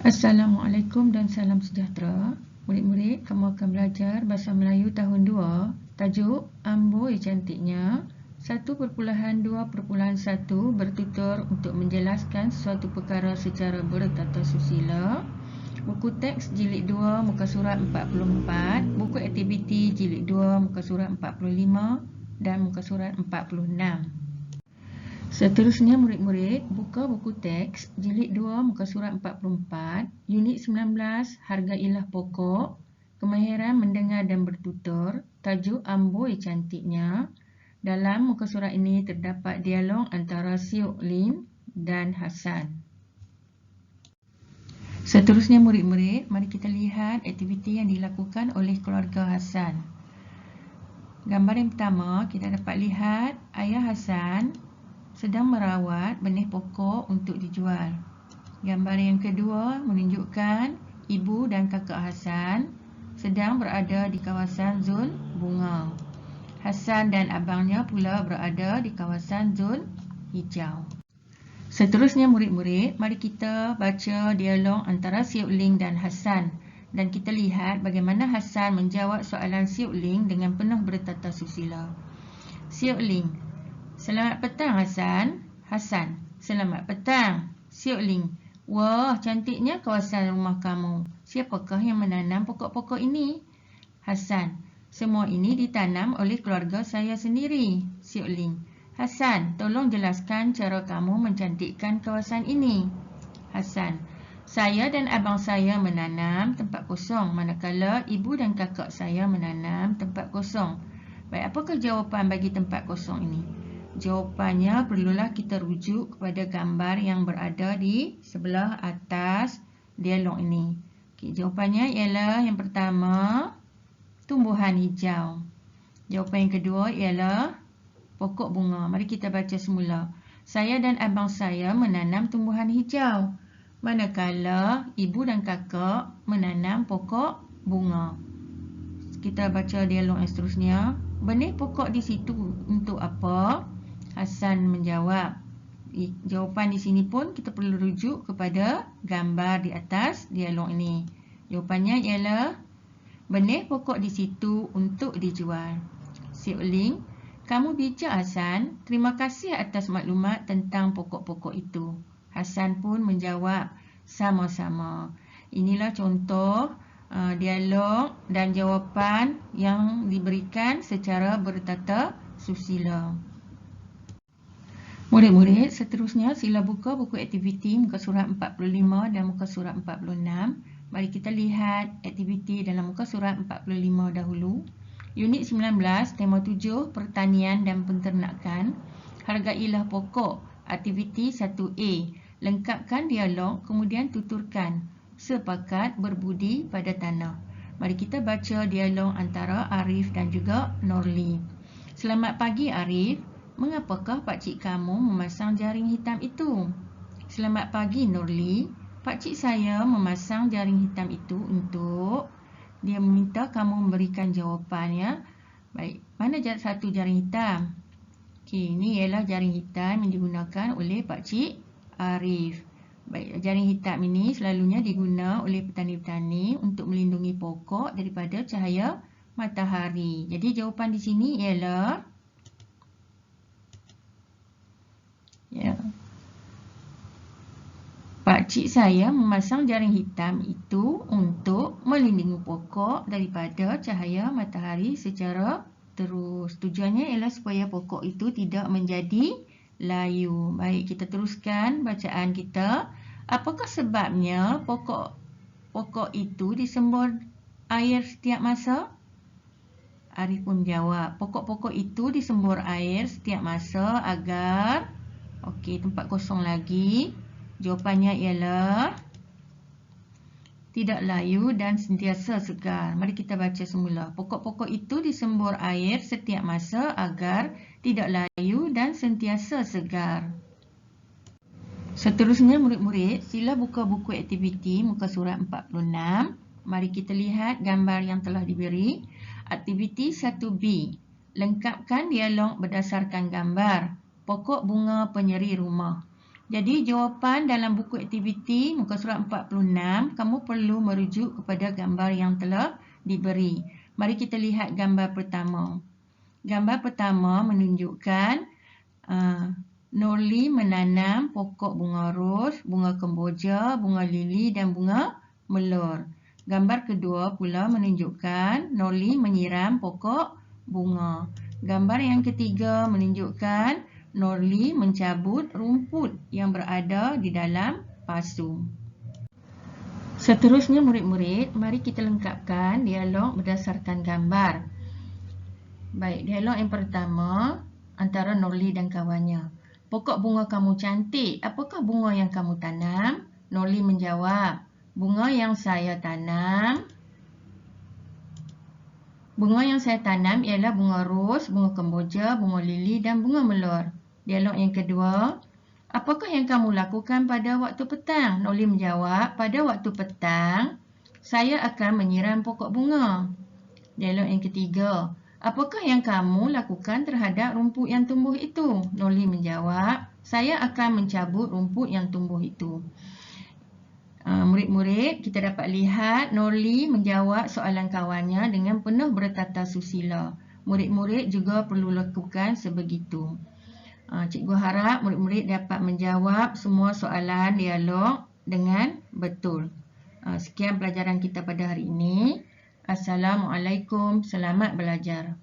Assalamualaikum dan salam sejahtera. Murid-murid, kamu akan belajar Bahasa Melayu tahun 2, tajuk Amboi Cantiknya 1.2.1 bertutur untuk menjelaskan suatu perkara secara bertata susila. Buku teks jilid 2 muka surat 44, buku aktiviti jilid 2 muka surat 45 dan muka surat 46. Seterusnya murid-murid, buka buku teks jilid 2 muka surat 44, unit 19, hargailah pokok, kemahiran mendengar dan bertutur, tajuk Amboi Cantiknya. Dalam muka surat ini terdapat dialog antara Siok Lim dan Hasan. Seterusnya murid-murid, mari kita lihat aktiviti yang dilakukan oleh keluarga Hasan. Gambar yang pertama, kita dapat lihat ayah Hasan sedang merawat benih pokok untuk dijual. Gambar yang kedua menunjukkan ibu dan kakak Hasan sedang berada di kawasan zon bunga. Hasan dan abangnya pula berada di kawasan zon hijau. Seterusnya murid-murid, mari kita baca dialog antara Siok Ling dan Hasan dan kita lihat bagaimana Hasan menjawab soalan Siok Ling dengan penuh bertata susila. Siok Ling: Selamat petang Hasan. Hasan: Selamat petang. Siok Ling: Wah, cantiknya kawasan rumah kamu. Siapakah yang menanam pokok-pokok ini? Hasan: Semua ini ditanam oleh keluarga saya sendiri. Siok Ling: Hasan, tolong jelaskan cara kamu mencantikkan kawasan ini. Hasan: Saya dan abang saya menanam tempat kosong, manakala ibu dan kakak saya menanam tempat kosong. Baik, apakah jawapan bagi tempat kosong ini? Jawapannya perlulah kita rujuk kepada gambar yang berada di sebelah atas dialog ini. Okey, jawapannya ialah yang pertama, tumbuhan hijau. Jawapan yang kedua ialah pokok bunga. Mari kita baca semula. Saya dan abang saya menanam tumbuhan hijau, manakala ibu dan kakak menanam pokok bunga. Kita baca dialog yang seterusnya. Benih pokok di situ untuk apa? Hasan menjawab. Jawapan di sini pun kita perlu rujuk kepada gambar di atas dialog ini. Jawapannya ialah benih pokok di situ untuk dijual. Siok Ling: Kamu bijak Hasan. Terima kasih atas maklumat tentang pokok-pokok itu. Hasan pun menjawab, sama-sama. Inilah contoh dialog dan jawapan yang diberikan secara bertata susila. Murid-murid, seterusnya sila buka buku aktiviti muka surat 45 dan muka surat 46. Mari kita lihat aktiviti dalam muka surat 45 dahulu. Unit 19, tema 7, pertanian dan penternakan. Hargailah pokok. Aktiviti 1A. Lengkapkan dialog, kemudian tuturkan. Sepakat berbudi pada tanah. Mari kita baca dialog antara Arif dan juga Norli. Selamat pagi Arif. Mengapakah pakcik kamu memasang jaring hitam itu? Selamat pagi Norli. Pakcik saya memasang jaring hitam itu untuk... Dia meminta kamu memberikan jawapannya. Baik, mana satu jaring hitam? Okey, ini ialah jaring hitam yang digunakan oleh pakcik Arif. Baik, jaring hitam ini selalunya digunakan oleh petani-petani untuk melindungi pokok daripada cahaya matahari. Jadi jawapan di sini ialah pakcik saya memasang jaring hitam itu untuk melindungi pokok daripada cahaya matahari secara terus. Tujuannya ialah supaya pokok itu tidak menjadi layu. Baik, kita teruskan bacaan kita. Apakah sebabnya pokok itu disembur air setiap masa? Arif pun menjawab, pokok-pokok itu disembur air setiap masa agar... Okey, tempat kosong lagi. Jawapannya ialah tidak layu dan sentiasa segar. Mari kita baca semula. Pokok-pokok itu disembur air setiap masa agar tidak layu dan sentiasa segar. Seterusnya murid-murid, sila buka buku aktiviti muka surat 46. Mari kita lihat gambar yang telah diberi. Aktiviti 1B. Lengkapkan dialog berdasarkan gambar. Pokok bunga penyeri rumah. Jadi jawapan dalam buku aktiviti muka surat 46, kamu perlu merujuk kepada gambar yang telah diberi. Mari kita lihat gambar pertama. Gambar pertama menunjukkan Nurli menanam pokok bunga ros, bunga kemboja, bunga lili dan bunga melur. Gambar kedua pula menunjukkan Nurli menyiram pokok bunga. Gambar yang ketiga menunjukkan Nurli mencabut rumput yang berada di dalam pasu. Seterusnya murid-murid, mari kita lengkapkan dialog berdasarkan gambar. Baik, dialog yang pertama antara Nurli dan kawannya. Pokok bunga kamu cantik, apakah bunga yang kamu tanam? Nurli menjawab, bunga yang saya tanam ialah bunga ros, bunga kemboja, bunga lili dan bunga melur. Dialog yang kedua, apakah yang kamu lakukan pada waktu petang? Nurli menjawab, pada waktu petang, saya akan menyiram pokok bunga. Dialog yang ketiga, apakah yang kamu lakukan terhadap rumput yang tumbuh itu? Nurli menjawab, saya akan mencabut rumput yang tumbuh itu. Murid-murid, kita dapat lihat Nurli menjawab soalan kawannya dengan penuh bertata susila. Murid-murid juga perlu lakukan sebegitu. Cikgu harap murid-murid dapat menjawab semua soalan dialog dengan betul. Sekian pelajaran kita pada hari ini. Assalamualaikum. Selamat belajar.